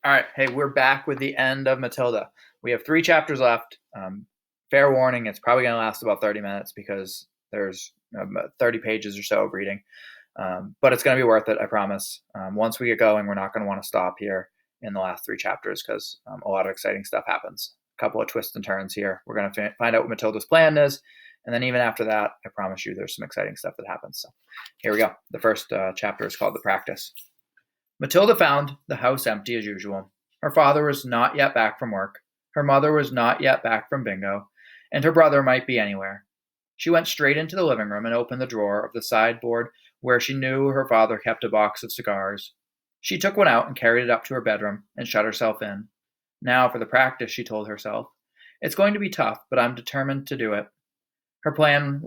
All right, hey, we're back with the end of Matilda. We have 3 chapters left. Fair warning, it's probably going to last about 30 minutes because there's 30 pages or so of reading. But it's going to be worth it, I promise. Once we get going, we're not going to want to stop here in the last 3 chapters because a lot of exciting stuff happens. A couple of twists and turns here. We're going to find out what Matilda's plan is. And then even after that, I promise you there's some exciting stuff that happens. So here we go. The first chapter is called The Practice. Matilda found the house empty as usual. Her father was not yet back from work. Her mother was not yet back from bingo. And her brother might be anywhere. She went straight into the living room and opened the drawer of the sideboard where she knew her father kept a box of cigars. She took one out and carried it up to her bedroom and shut herself in. Now for the practice, she told herself. It's going to be tough, but I'm determined to do it. Her plan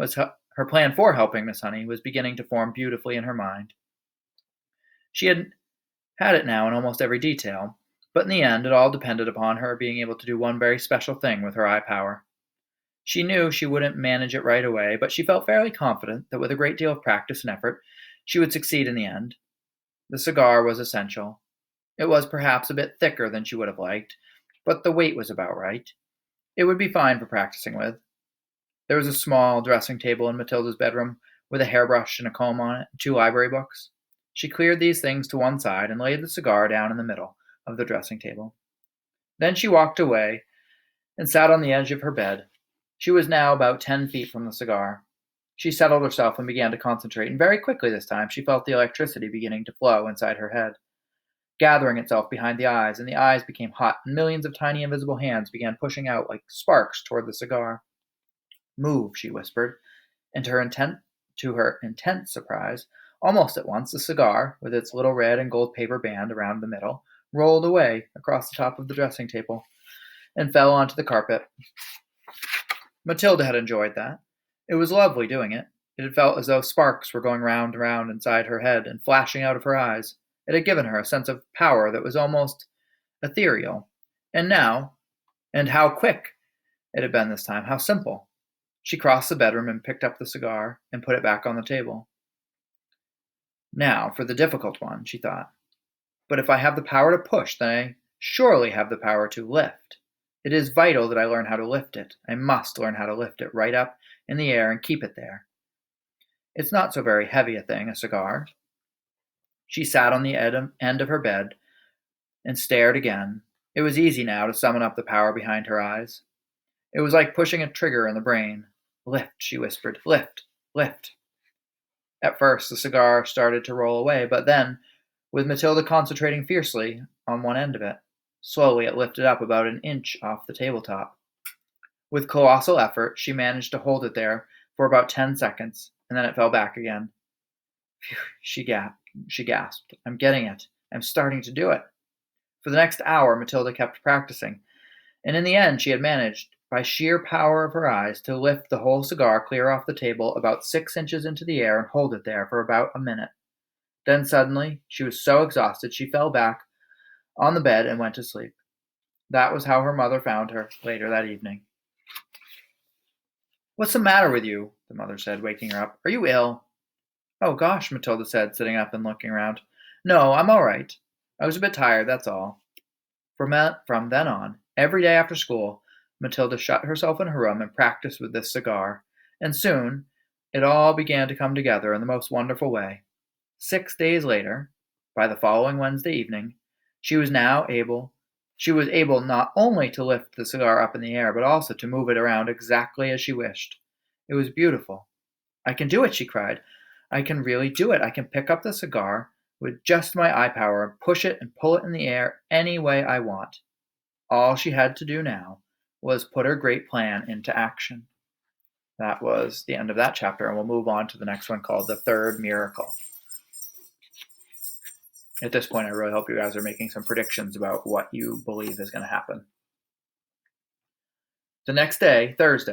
for helping Miss Honey was beginning to form beautifully in her mind. She had it now in almost every detail, but in the end it all depended upon her being able to do one very special thing with her eye power. She knew she wouldn't manage it right away, but she felt fairly confident that with a great deal of practice and effort, she would succeed in the end. The cigar was essential. It was perhaps a bit thicker than she would have liked, but the weight was about right. It would be fine for practicing with. There was a small dressing table in Matilda's bedroom with a hairbrush and a comb on it and 2 library books. She cleared these things to one side and laid the cigar down in the middle of the dressing table. Then she walked away and sat on the edge of her bed. She was now about 10 feet from the cigar. She settled herself and began to concentrate, and very quickly this time she felt the electricity beginning to flow inside her head, gathering itself behind the eyes, and the eyes became hot, and millions of tiny invisible hands began pushing out like sparks toward the cigar. Move, she whispered, and to her intense surprise, almost at once the cigar, with its little red and gold paper band around the middle, rolled away across the top of the dressing table and fell onto the carpet. Matilda had enjoyed that. It was lovely doing it. It had felt as though sparks were going round and round inside her head and flashing out of her eyes. It had given her a sense of power that was almost ethereal. And now, and how quick it had been this time, how simple. She crossed the bedroom and picked up the cigar and put it back on the table. Now for the difficult one, she thought. But if I have the power to push, then I surely have the power to lift. It is vital that I learn how to lift it. I must learn how to lift it right up in the air and keep it there. It's not so very heavy a thing, a cigar. She sat on the end of her bed and stared again. It was easy now to summon up the power behind her eyes. It was like pushing a trigger in the brain. Lift, she whispered. Lift, lift. At first, the cigar started to roll away, but then, with Matilda concentrating fiercely on one end of it, slowly it lifted up about an inch off the tabletop. With colossal effort, she managed to hold it there for about 10 seconds, and then it fell back again. Phew, she gasped. I'm getting it. I'm starting to do it. For the next hour, Matilda kept practicing, and in the end she had managed, by sheer power of her eyes, to lift the whole cigar clear off the table about 6 inches into the air and hold it there for about a minute. Then suddenly, she was so exhausted she fell back on the bed and went to sleep. That was how her mother found her later that evening. What's the matter with you? The mother said, waking her up. Are you ill? Oh, gosh, Matilda said, sitting up and looking around. No, I'm all right. I was a bit tired, that's all. From then on, every day after school, Matilda shut herself in her room and practiced with this cigar, and soon it all began to come together in the most wonderful way. 6 days later, by the following Wednesday evening, she was able not only to lift the cigar up in the air, but also to move it around exactly as she wished. It was beautiful. I can do it, she cried. I can really do it. I can pick up the cigar with just my eye power and push it and pull it in the air any way I want. All she had to do now was put her great plan into action. That was the end of that chapter, and we'll move on to the next one called The Third Miracle. At this point, I really hope you guys are making some predictions about what you believe is going to happen. The next day was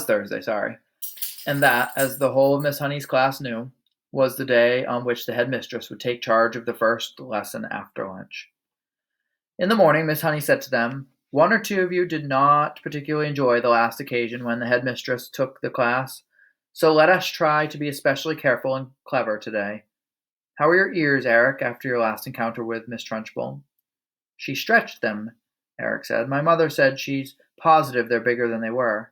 Thursday, and that, as the whole of Miss Honey's class knew, was the day on which the headmistress would take charge of the first lesson after lunch. In the morning, Miss Honey said to them, "One or two of you did not particularly enjoy the last occasion when the headmistress took the class, so let us try to be especially careful and clever today. How are your ears, Eric, after your last encounter with Miss Trunchbull? She stretched them, Eric said. My mother said she's positive they're bigger than they were.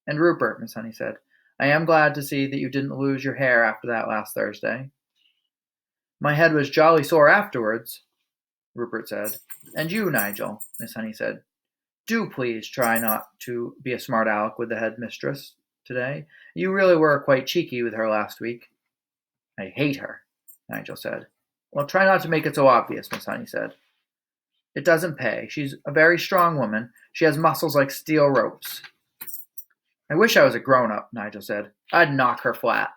And Rupert, Miss Honey said, I am glad to see that you didn't lose your hair after that last Thursday. My head was jolly sore afterwards, Rupert said. And you, Nigel, Miss Honey said, do please try not to be a smart aleck with the head mistress today. You really were quite cheeky with her last week. I hate her, Nigel said. Well, try not to make it so obvious, Miss Honey said. It doesn't pay. She's a very strong woman. She has muscles like steel ropes. I wish I was a grown-up, Nigel said. I'd knock her flat.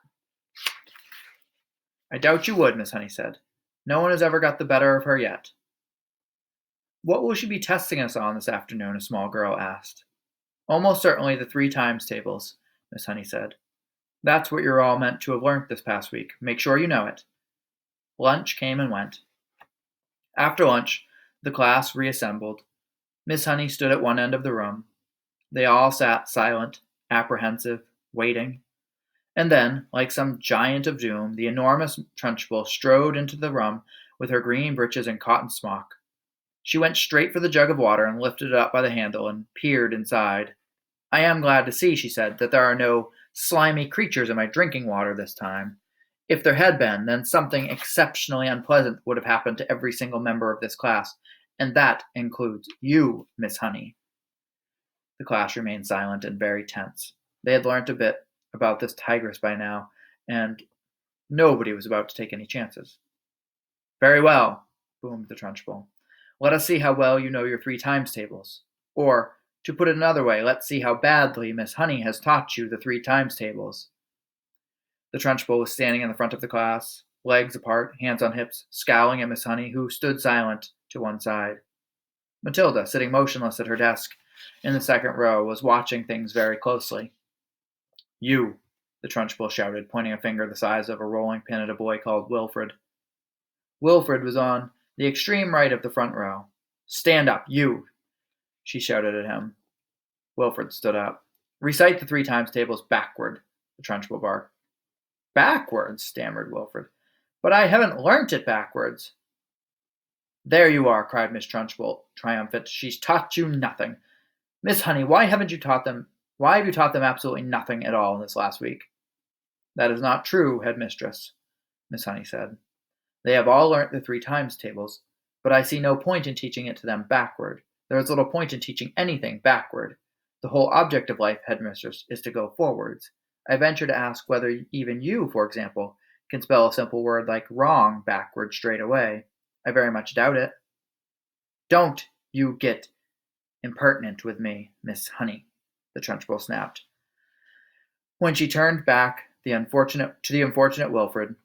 I doubt you would, Miss Honey said. No one has ever got the better of her yet. What will she be testing us on this afternoon? A small girl asked. Almost certainly the 3 times tables, Miss Honey said. That's what you're all meant to have learnt this past week. Make sure you know it. Lunch came and went. After lunch, the class reassembled. Miss Honey stood at one end of the room. They all sat silent, apprehensive, waiting. And then, like some giant of doom, the enormous Trunchbull strode into the room with her green breeches and cotton smock. She went straight for the jug of water and lifted it up by the handle and peered inside. I am glad to see, she said, that there are no slimy creatures in my drinking water this time. If there had been, then something exceptionally unpleasant would have happened to every single member of this class, and that includes you, Miss Honey. The class remained silent and very tense. They had learnt a bit about this tigress by now, and nobody was about to take any chances. Very well, boomed the Trunchbull. Let us see how well you know your 3 times tables. Or, to put it another way, let's see how badly Miss Honey has taught you the 3 times tables. The Trunchbull was standing in the front of the class, legs apart, hands on hips, scowling at Miss Honey, who stood silent to one side. Matilda, sitting motionless at her desk in the second row, was watching things very closely. You, the Trunchbull shouted, pointing a finger the size of a rolling pin at a boy called Wilfred. Wilfred was on the extreme right of the front row. Stand up, you, she shouted at him. Wilfred stood up. Recite the 3 times tables backward, the Trunchbull barked. Backwards, stammered Wilfred. But I haven't learnt it backwards. There you are, cried Miss Trunchbull, triumphant. She's taught you nothing. Miss Honey, why have you taught them absolutely nothing at all in this last week? That is not true, headmistress, Miss Honey said. They have all learnt the 3 times tables, but I see no point in teaching it to them backward. There is little point in teaching anything backward. The whole object of life, headmistress, is to go forwards. I venture to ask whether even you, for example, can spell a simple word like wrong backward straight away. I very much doubt it. Don't you get impertinent with me, Miss Honey, the Trunchbull snapped. When she turned back to the unfortunate Wilfred.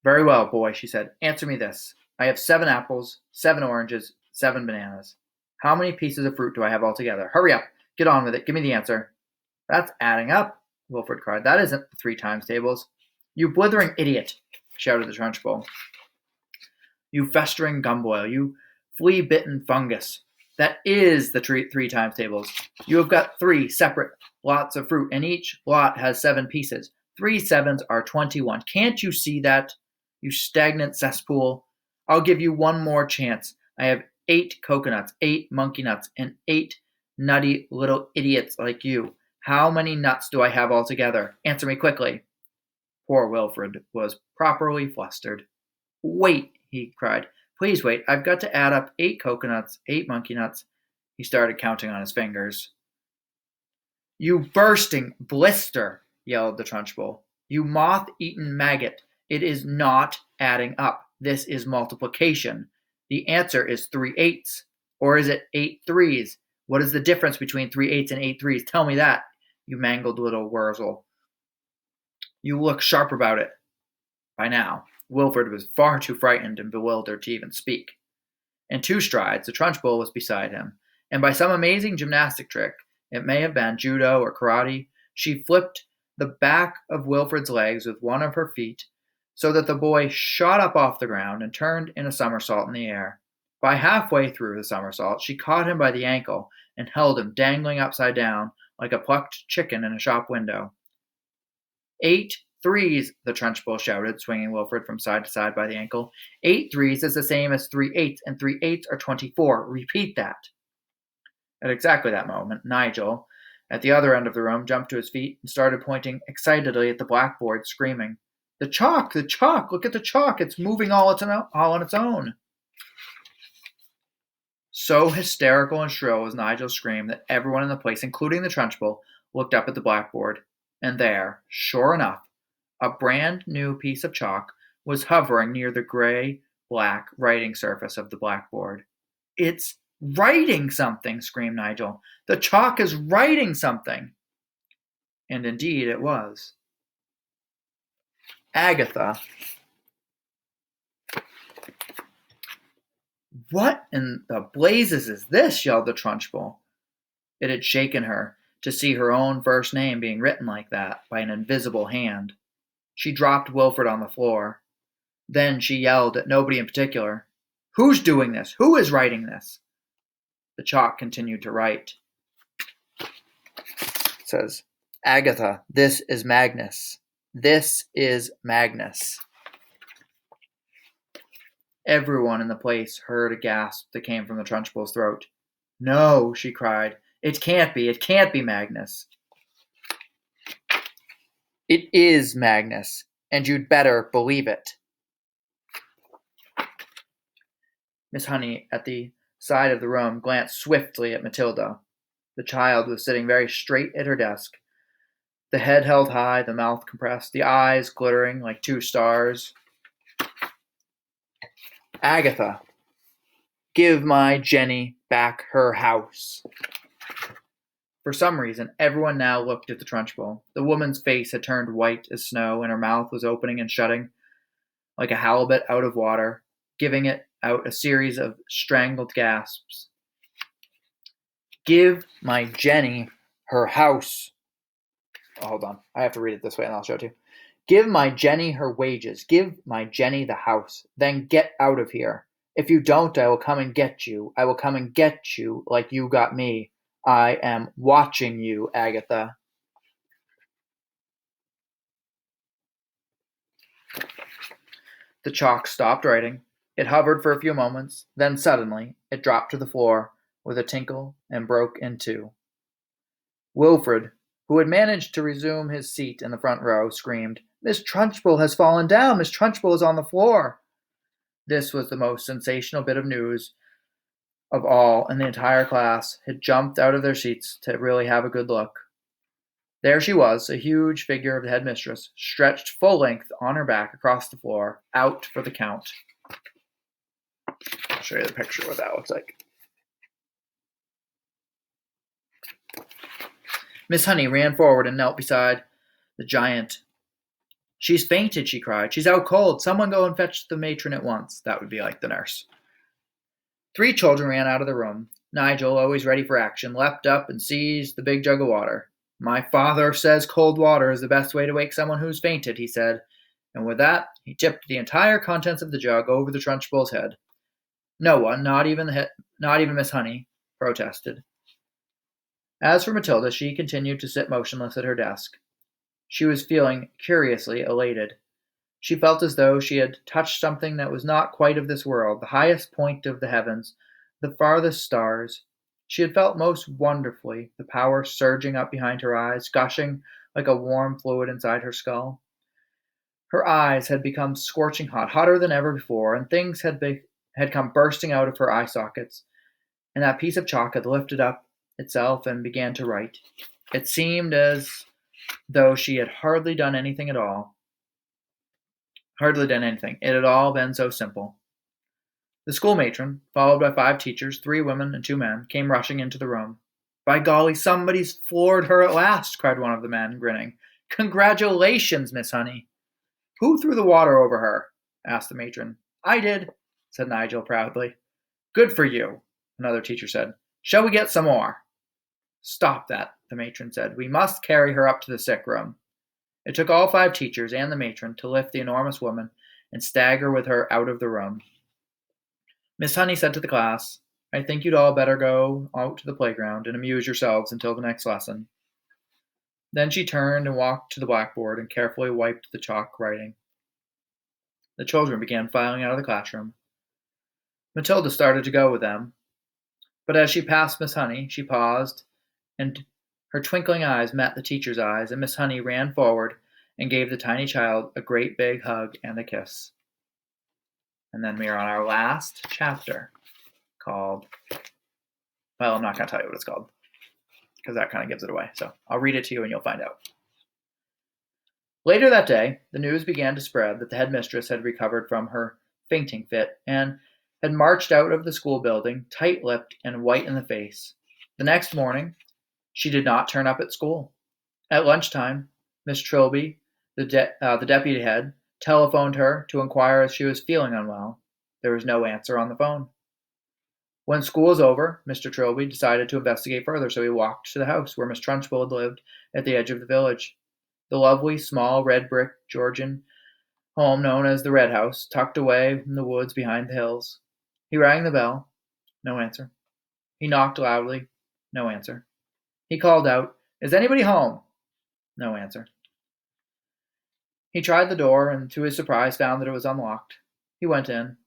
Very well, boy, she said. Answer me this. I have 7 apples, 7 oranges, 7 bananas. How many pieces of fruit do I have altogether? Hurry up. Get on with it. Give me the answer. That's adding up, Wilfred cried. That isn't the 3 times tables. You blithering idiot, shouted the Trunchbull. You festering gumboil. You flea-bitten fungus. That is the 3 times tables. You have got 3 separate lots of fruit, and each lot has 7 pieces. 3 sevens are 21. Can't you see that, you stagnant cesspool? I'll give you one more chance. I have 8 coconuts, 8 monkey nuts, and 8 nutty little idiots like you. How many nuts do I have altogether? Answer me quickly. Poor Wilfred was properly flustered. Wait, he cried. Please wait. I've got to add up 8 coconuts, 8 monkey nuts. He started counting on his fingers. You bursting blister, yelled the Trunchbull. You moth-eaten maggot. It is not adding up. This is multiplication. The answer is 3 eighths. Or is it 8 threes? What is the difference between 3 eighths and 8 threes? Tell me that, you mangled little Wurzel. You look sharp about it. By now, Wilfred was far too frightened and bewildered to even speak. In 2 strides, the Trunchbull was beside him, and by some amazing gymnastic trick, it may have been judo or karate, she flipped the back of Wilfred's legs with one of her feet so that the boy shot up off the ground and turned in a somersault in the air. By halfway through the somersault, she caught him by the ankle and held him dangling upside down like a plucked chicken in a shop window. 8 Threes, the Trunchbull shouted, swinging Wilfred from side to side by the ankle. 8 threes is the same as 3 eights, and 3 eights are 24. Repeat that. At exactly that moment, Nigel, at the other end of the room, jumped to his feet and started pointing excitedly at the blackboard, screaming, "The chalk! The chalk! Look at the chalk! It's moving all on its own!" So hysterical and shrill was Nigel's scream that everyone in the place, including the Trunchbull, looked up at the blackboard, and there, sure enough, a brand new piece of chalk was hovering near the gray-black writing surface of the blackboard. "It's writing something!" screamed Nigel. "The chalk is writing something!" And indeed it was. Agatha. "What in the blazes is this?" yelled the Trunchbull. It had shaken her to see her own first name being written like that by an invisible hand. She dropped Wilfred on the floor. Then she yelled at nobody in particular. "Who's doing this? Who is writing this?" The chalk continued to write. It says, "Agatha, this is Magnus. This is Magnus." Everyone in the place heard a gasp that came from the Trunchbull's throat. "No," she cried. It can't be Magnus." "It is Magnus, and you'd better believe it." Miss Honey, at the side of the room, glanced swiftly at Matilda. The child was sitting very straight at her desk, the head held high, the mouth compressed, the eyes glittering like 2 stars. "Agatha, give my Jenny back her house." For some reason, everyone now looked at the Trunchbull. The woman's face had turned white as snow, and her mouth was opening and shutting like a halibut out of water, giving it out a series of strangled gasps. "Give my Jenny her house." Oh, hold on. I have to read it this way and I'll show it to you. "Give my Jenny her wages. Give my Jenny the house. Then get out of here. If you don't, I will come and get you. I will come and get you like you got me. I am watching you, Agatha." The chalk stopped writing. It hovered for a few moments. Then suddenly it dropped to the floor with a tinkle and broke in 2. Wilfred, who had managed to resume his seat in the front row, screamed, "Miss Trunchbull has fallen down! Miss Trunchbull is on the floor!" This was the most sensational bit of news of all, and the entire class had jumped out of their seats to really have a good look. There she was, a huge figure of the headmistress, stretched full length on her back across the floor, out for the count. I'll show you the picture of what that looks like. Miss Honey ran forward and knelt beside the giant. "She's fainted," she cried. "She's out cold. Someone go and fetch the matron at once." That would be like the nurse. 3 children ran out of the room. Nigel, always ready for action, leapt up and seized the big jug of water. "My father says cold water is the best way to wake someone who's fainted," he said, and with that he tipped the entire contents of the jug over the Trunchbull's head. No one, not even Miss Honey, protested. As for Matilda, she continued to sit motionless at her desk. She was feeling curiously elated. She felt as though she had touched something that was not quite of this world, the highest point of the heavens, the farthest stars. She had felt most wonderfully the power surging up behind her eyes, gushing like a warm fluid inside her skull. Her eyes had become scorching hot, hotter than ever before, and things had come bursting out of her eye sockets, and that piece of chalk had lifted up itself and began to write. It seemed as though she had hardly done anything at all. It had all been so simple. The school matron, followed by 5 teachers, 3 women and 2 men, came rushing into the room. "By golly, somebody's floored her at last," cried one of the men, grinning. "Congratulations, Miss Honey." "Who threw the water over her?" asked the matron. "I did," said Nigel proudly. "Good for you," another teacher said. "Shall we get some more?" "Stop that," the matron said. "We must carry her up to the sick room." It took all 5 teachers and the matron to lift the enormous woman and stagger with her out of the room. Miss Honey said to the class, "I think you'd all better go out to the playground and amuse yourselves until the next lesson." Then she turned and walked to the blackboard and carefully wiped the chalk writing. The children began filing out of the classroom. Matilda started to go with them, but as she passed Miss Honey, she paused, and her twinkling eyes met the teacher's eyes, and Miss Honey ran forward and gave the tiny child a great big hug and a kiss. And then we are on our last chapter called, well, I'm not going to tell you what it's called because that kind of gives it away. So I'll read it to you and you'll find out. Later that day, the news began to spread that the headmistress had recovered from her fainting fit and had marched out of the school building, tight-lipped and white in the face. The next morning, she did not turn up at school. At lunchtime, Miss Trilby, the deputy head, telephoned her to inquire if she was feeling unwell. There was no answer on the phone. When school was over, Mr. Trilby decided to investigate further, so he walked to the house where Miss Trunchbull had lived at the edge of the village. The lovely, small, red brick Georgian home known as the Red House, tucked away in the woods behind the hills. He rang the bell. No answer. He knocked loudly. No answer. He called out, "Is anybody home?" No answer. He tried the door and, to his surprise, found that it was unlocked. He went in.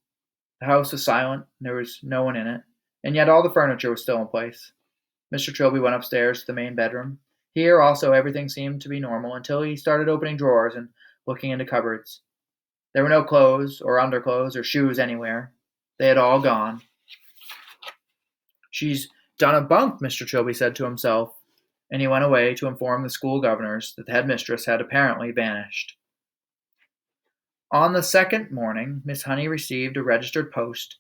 The house was silent, and there was no one in it, and yet all the furniture was still in place. Mr. Trilby went upstairs to the main bedroom. Here also everything seemed to be normal until he started opening drawers and looking into cupboards. There were no clothes or underclothes or shoes anywhere. They had all gone. "She's done a bunk," Mr. Trilby said to himself, and he went away to inform the school governors that the headmistress had apparently vanished. On the second morning, Miss Honey received in the registered post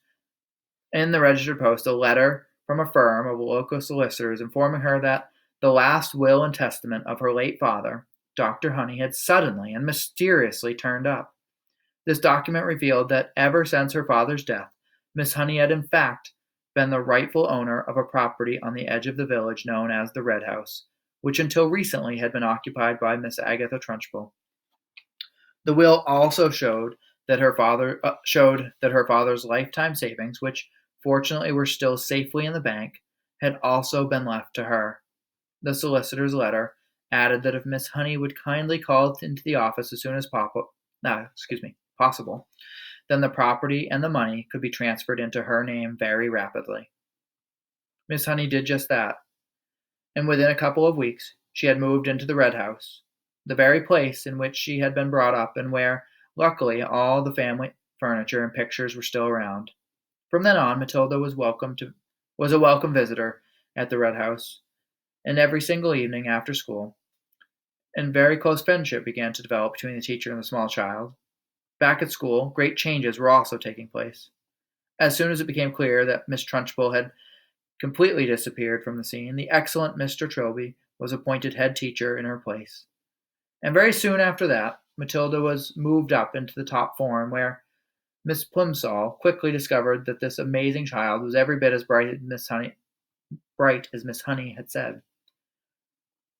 a letter from a firm of local solicitors informing her that the last will and testament of her late father, Dr. Honey, had suddenly and mysteriously turned up. This document revealed that ever since her father's death, Miss Honey had in fact been the rightful owner of a property on the edge of the village known as the Red House, which until recently had been occupied by Miss Agatha Trunchbull. The will also showed that her father's lifetime savings, which fortunately were still safely in the bank, had also been left to her. The solicitor's letter added that if Miss Honey would kindly call into the office as soon as possible, then the property and the money could be transferred into her name very rapidly. Miss Honey did just that, and within a couple of weeks she had moved into the Red House, the very place in which she had been brought up and where, luckily, all the family furniture and pictures were still around. From then on, Matilda was a welcome visitor at the Red House, and every single evening after school, and very close friendship began to develop between the teacher and the small child. Back at school, great changes were also taking place. As soon as it became clear that Miss Trunchbull had completely disappeared from the scene, the excellent Mr. Trilby was appointed head teacher in her place. And very soon after that, Matilda was moved up into the top form, where Miss Plimsoll quickly discovered that this amazing child was every bit as bright as Miss Honey had said.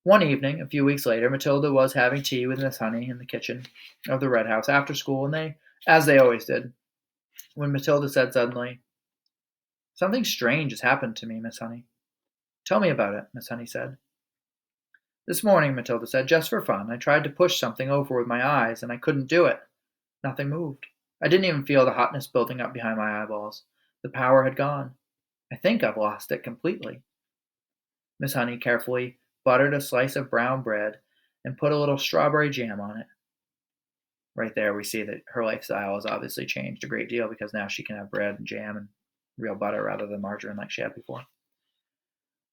One evening, a few weeks later, Matilda was having tea with Miss Honey in the kitchen of the Red House after school, and as they always did, when Matilda said suddenly, "Something strange has happened to me, Miss Honey." "Tell me about it," Miss Honey said. "This morning," Matilda said, "just for fun, I tried to push something over with my eyes, and I couldn't do it. Nothing moved. I didn't even feel the hotness building up behind my eyeballs. The power had gone. I think I've lost it completely." Miss Honey carefully buttered a slice of brown bread and put a little strawberry jam on it. Right there, we see that her lifestyle has obviously changed a great deal because now she can have bread and jam and real butter rather than margarine like she had before.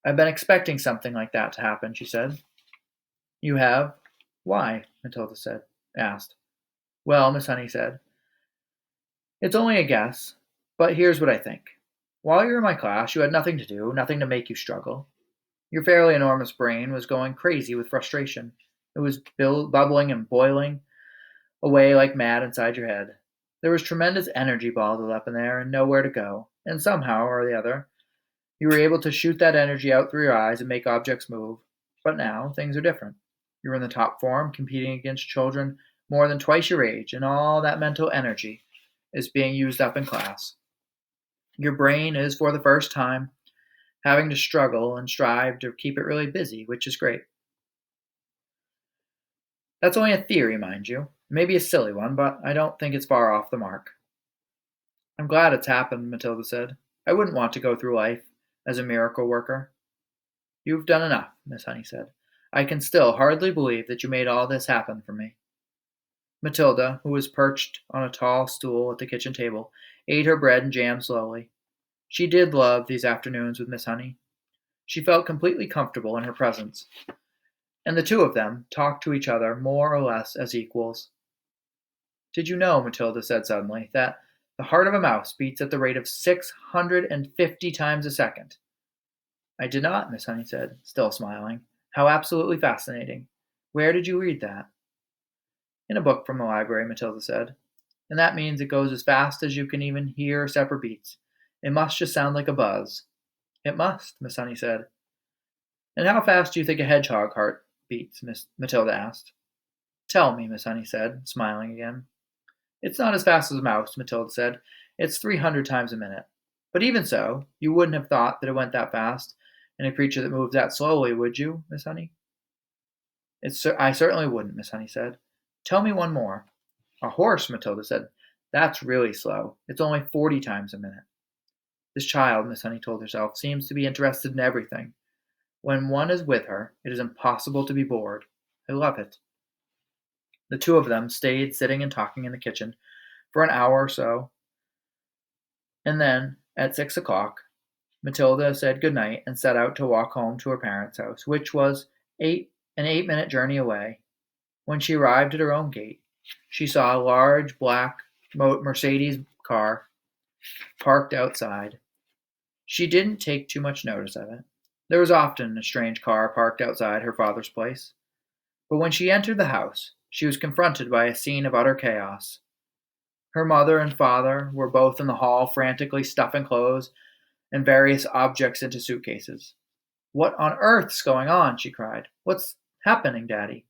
"I've been expecting something like that to happen," she said. "You have? Why?" Matilda asked. "Well," Miss Honey said, "it's only a guess, but here's what I think. While you were in my class, you had nothing to do, nothing to make you struggle. Your fairly enormous brain was going crazy with frustration. It was bubbling and boiling away like mad inside your head. There was tremendous energy bottled up in there and nowhere to go, and somehow or the other, you were able to shoot that energy out through your eyes and make objects move. But now, things are different. You're in the top form, competing against children more than twice your age, and all that mental energy is being used up in class. Your brain is, for the first time, having to struggle and strive to keep it really busy, which is great. That's only a theory, mind you. Maybe a silly one, but I don't think it's far off the mark. I'm glad it's happened, Matilda said. I wouldn't want to go through life as a miracle worker. You've done enough, Miss Honey said. I can still hardly believe that you made all this happen for me. Matilda, who was perched on a tall stool at the kitchen table, ate her bread and jam slowly. She did love these afternoons with Miss Honey. She felt completely comfortable in her presence, and the two of them talked to each other more or less as equals. Did you know, Matilda said suddenly, that the heart of a mouse beats at the rate of 650 times a second? I did not, Miss Honey said, still smiling. How absolutely fascinating. Where did you read that? In a book from the library, Matilda said. And that means it goes as fast as you can even hear separate beats. It must just sound like a buzz. It must, Miss Honey said. And how fast do you think a hedgehog heart beats? Miss Matilda asked. Tell me, Miss Honey said, smiling again. It's not as fast as a mouse, Matilda said. It's 300 times a minute. But even so, you wouldn't have thought that it went that fast in a creature that moves that slowly, would you, Miss Honey? I certainly wouldn't, Miss Honey said. Tell me one more. A horse, Matilda said. That's really slow. It's only 40 times a minute. This child, Miss Honey told herself, seems to be interested in everything. When one is with her, it is impossible to be bored. I love it. The two of them stayed sitting and talking in the kitchen for an hour or so, and then, at 6 o'clock, Matilda said good night and set out to walk home to her parents' house, which was an 8-minute journey away. When she arrived at her own gate, she saw a large black Mercedes car parked outside. She didn't take too much notice of it. There was often a strange car parked outside her father's place. But when she entered the house, she was confronted by a scene of utter chaos. Her mother and father were both in the hall frantically stuffing clothes and various objects into suitcases. What on earth's going on? She cried. What's happening, Daddy?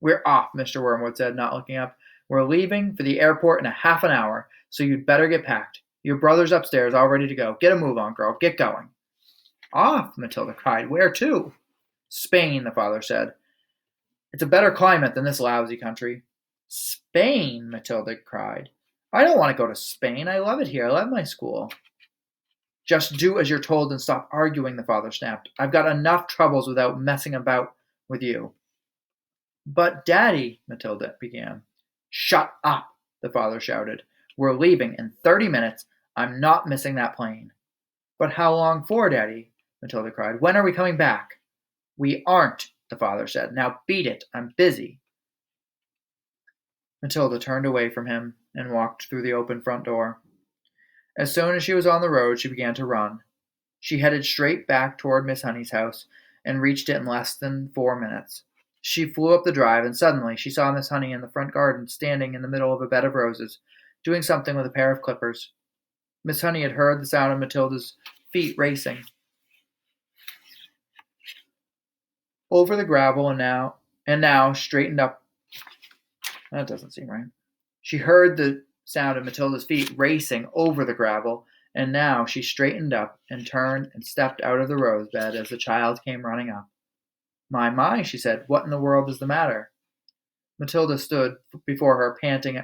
We're off, Mr. Wormwood said, not looking up. We're leaving for the airport in a half an hour, so you'd better get packed. Your brother's upstairs, all ready to go. Get a move on, girl. Get going. Off, Matilda cried. Where to? Spain, the father said. It's a better climate than this lousy country. Spain, Matilda cried. I don't want to go to Spain. I love it here. I love my school. Just do as you're told and stop arguing, the father snapped. I've got enough troubles without messing about with you. But, Daddy, Matilda began. Shut up, the father shouted. We're leaving in 30 minutes. I'm not missing that plane. But how long for, Daddy? Matilda cried. When are we coming back? We aren't, the father said. Now beat it. I'm busy. Matilda turned away from him and walked through the open front door. As soon as she was on the road, she began to run. She headed straight back toward Miss Honey's house and reached it in less than 4 minutes. She flew up the drive, and suddenly she saw Miss Honey in the front garden, standing in the middle of a bed of roses, doing something with a pair of clippers. Miss Honey had heard the sound of Matilda's feet racing over the gravel and now straightened up. That doesn't seem right. She heard the sound of Matilda's feet racing over the gravel, and now she straightened up and turned and stepped out of the rose bed as the child came running up. My, she said, what in the world is the matter? Matilda stood before her, panting,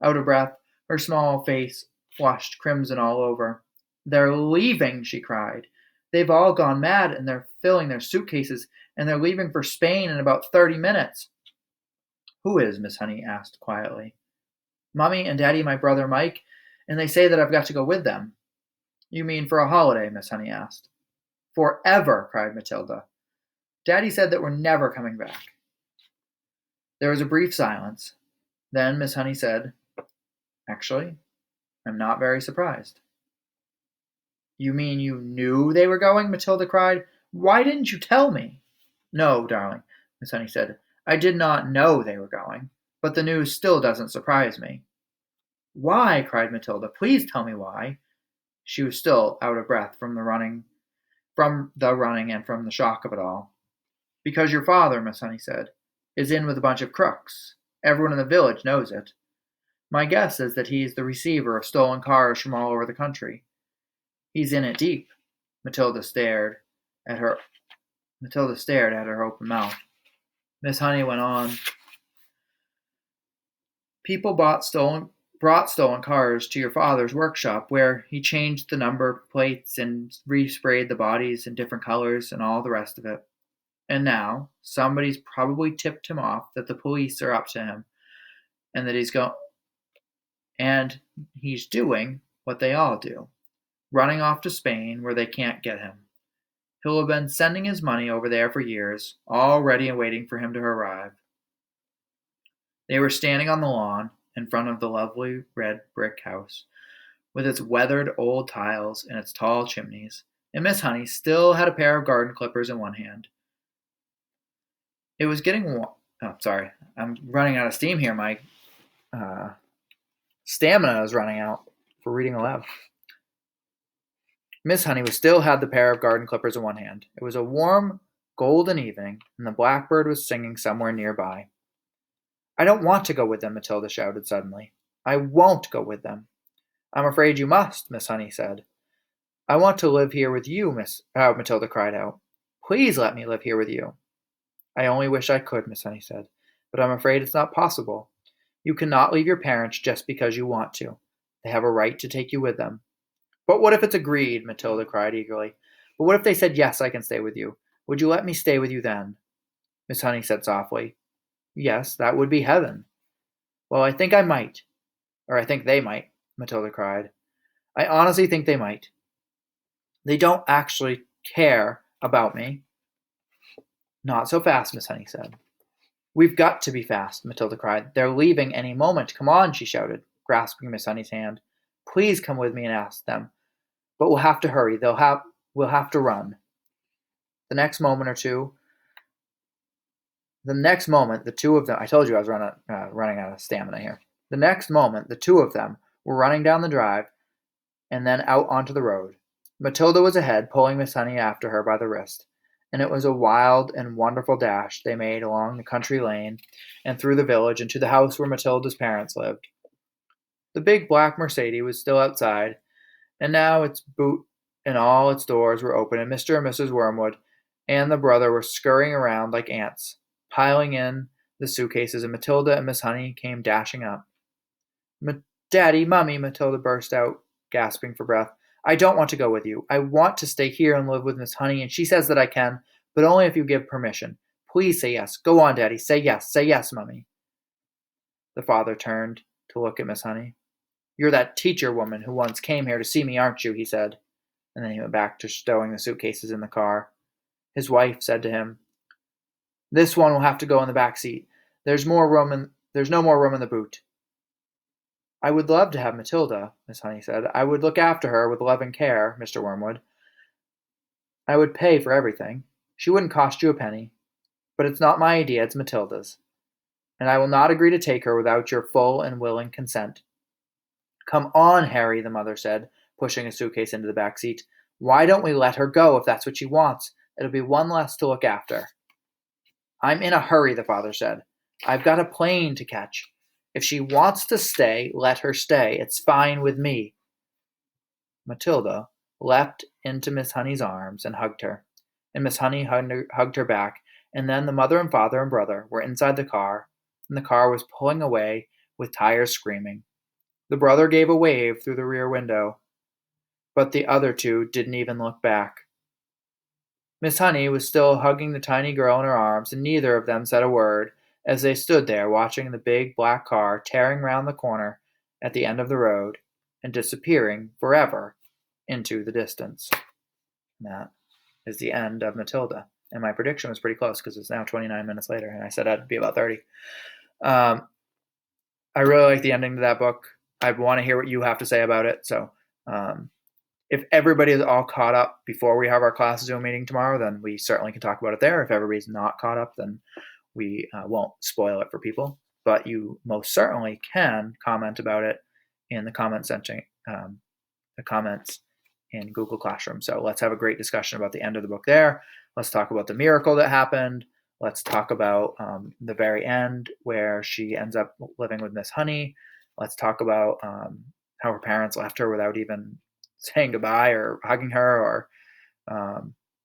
out of breath, her small face flushed crimson all over. They're leaving, she cried. They've all gone mad, and they're filling their suitcases, and they're leaving for Spain in about 30 minutes. Who is? Miss Honey asked quietly. Mummy and Daddy, my brother Mike, and they say that I've got to go with them. You mean for a holiday? Miss Honey asked. Forever, cried Matilda. Daddy said that we're never coming back. There was a brief silence. Then Miss Honey said, Actually, I'm not very surprised. You mean you knew they were going? Matilda cried. Why didn't you tell me? No, darling, Miss Honey said. I did not know they were going, but the news still doesn't surprise me. Why? Cried Matilda. Please tell me why. She was still out of breath from the running and from the shock of it all. Because your father, Miss Honey said, is in with a bunch of crooks. Everyone in the village knows it. My guess is that he's the receiver of stolen cars from all over the country. He's in it deep. Matilda stared at her open mouth. Miss Honey went on. People brought stolen cars to your father's workshop where he changed the number plates and resprayed the bodies in different colors and all the rest of it. And now somebody's probably tipped him off that the police are up to him and that he's doing what they all do, running off to Spain where they can't get him. He'll have been sending his money over there for years, all ready and waiting for him to arrive. They were standing on the lawn in front of the lovely red brick house, with its weathered old tiles and its tall chimneys, and Miss Honey still had a pair of garden clippers in one hand. It was getting warm. Oh, sorry. I'm running out of steam here. My stamina is running out for reading aloud. Miss Honey still had the pair of garden clippers in one hand. It was a warm, golden evening, and the blackbird was singing somewhere nearby. I don't want to go with them, Matilda shouted suddenly. I won't go with them. I'm afraid you must, Miss Honey said. I want to live here with you, Matilda cried out. Please let me live here with you. I only wish I could, Miss Honey said, but I'm afraid it's not possible. You cannot leave your parents just because you want to. They have a right to take you with them. But what if it's agreed? Matilda cried eagerly. But what if they said, yes, I can stay with you? Would you let me stay with you then? Miss Honey said softly. Yes, that would be heaven. Well, I think I might. Or I think they might, Matilda cried. I honestly think they might. They don't actually care about me. Not so fast, Miss Honey said. We've got to be fast, Matilda cried. They're leaving any moment. Come on, she shouted, grasping Miss Honey's hand. Please come with me and ask them. But we'll have to hurry. We'll have to run. The next moment, the two of them, I told you I was running out of stamina here. The next moment, the two of them were running down the drive and then out onto the road. Matilda was ahead, pulling Miss Honey after her by the wrist, and it was a wild and wonderful dash they made along the country lane and through the village and to the house where Matilda's parents lived. The big black Mercedes was still outside, and now its boot and all its doors were open, and Mr. and Mrs. Wormwood and the brother were scurrying around like ants, piling in the suitcases, and Matilda and Miss Honey came dashing up. Daddy, Mummy, Matilda burst out, gasping for breath. I don't want to go with you. I want to stay here and live with Miss Honey, and she says that I can, but only if you give permission. Please say yes. Go on, Daddy. Say yes, Mummy. The father turned to look at Miss Honey. You're that teacher woman who once came here to see me, aren't you? He said, and then he went back to stowing the suitcases in the car. His wife said to him, This one will have to go in the back seat. There's no more room in the boot. I would love to have Matilda, Miss Honey said. I would look after her with love and care, Mr. Wormwood. I would pay for everything. She wouldn't cost you a penny. But it's not my idea, it's Matilda's. And I will not agree to take her without your full and willing consent. Come on, Harry, the mother said, pushing a suitcase into the back seat. Why don't we let her go if that's what she wants? It'll be one less to look after. I'm in a hurry, the father said. I've got a plane to catch. If she wants to stay, let her stay. It's fine with me. Matilda leapt into Miss Honey's arms and hugged her, and Miss Honey hugged her back, and then the mother and father and brother were inside the car, and the car was pulling away with tires screaming. The brother gave a wave through the rear window, but the other two didn't even look back. Miss Honey was still hugging the tiny girl in her arms, and neither of them said a word as they stood there watching the big black car tearing round the corner at the end of the road and disappearing forever into the distance. And that is the end of Matilda. And my prediction was pretty close because it's now 29 minutes later, and I said I'd be about 30. I really like the ending to that book. I want to hear what you have to say about it. So if everybody is all caught up before we have our class Zoom meeting tomorrow, then we certainly can talk about it there. If everybody's not caught up, then we won't spoil it for people. But you most certainly can comment about it in the comment section, the comments in Google Classroom. So let's have a great discussion about the end of the book there. Let's talk about the miracle that happened. Let's talk about the very end where she ends up living with Miss Honey. Let's talk about how her parents left her without even saying goodbye or hugging her, or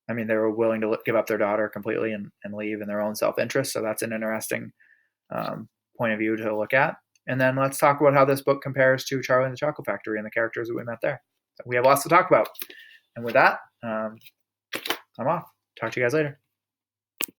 they were willing to give up their daughter completely and leave in their own self-interest. So that's an interesting point of view to look at. and then let's talk about how this book compares to Charlie and the Chocolate Factory and the characters that we met there. So we have lots to talk about. And with that, I'm off. Talk to you guys later.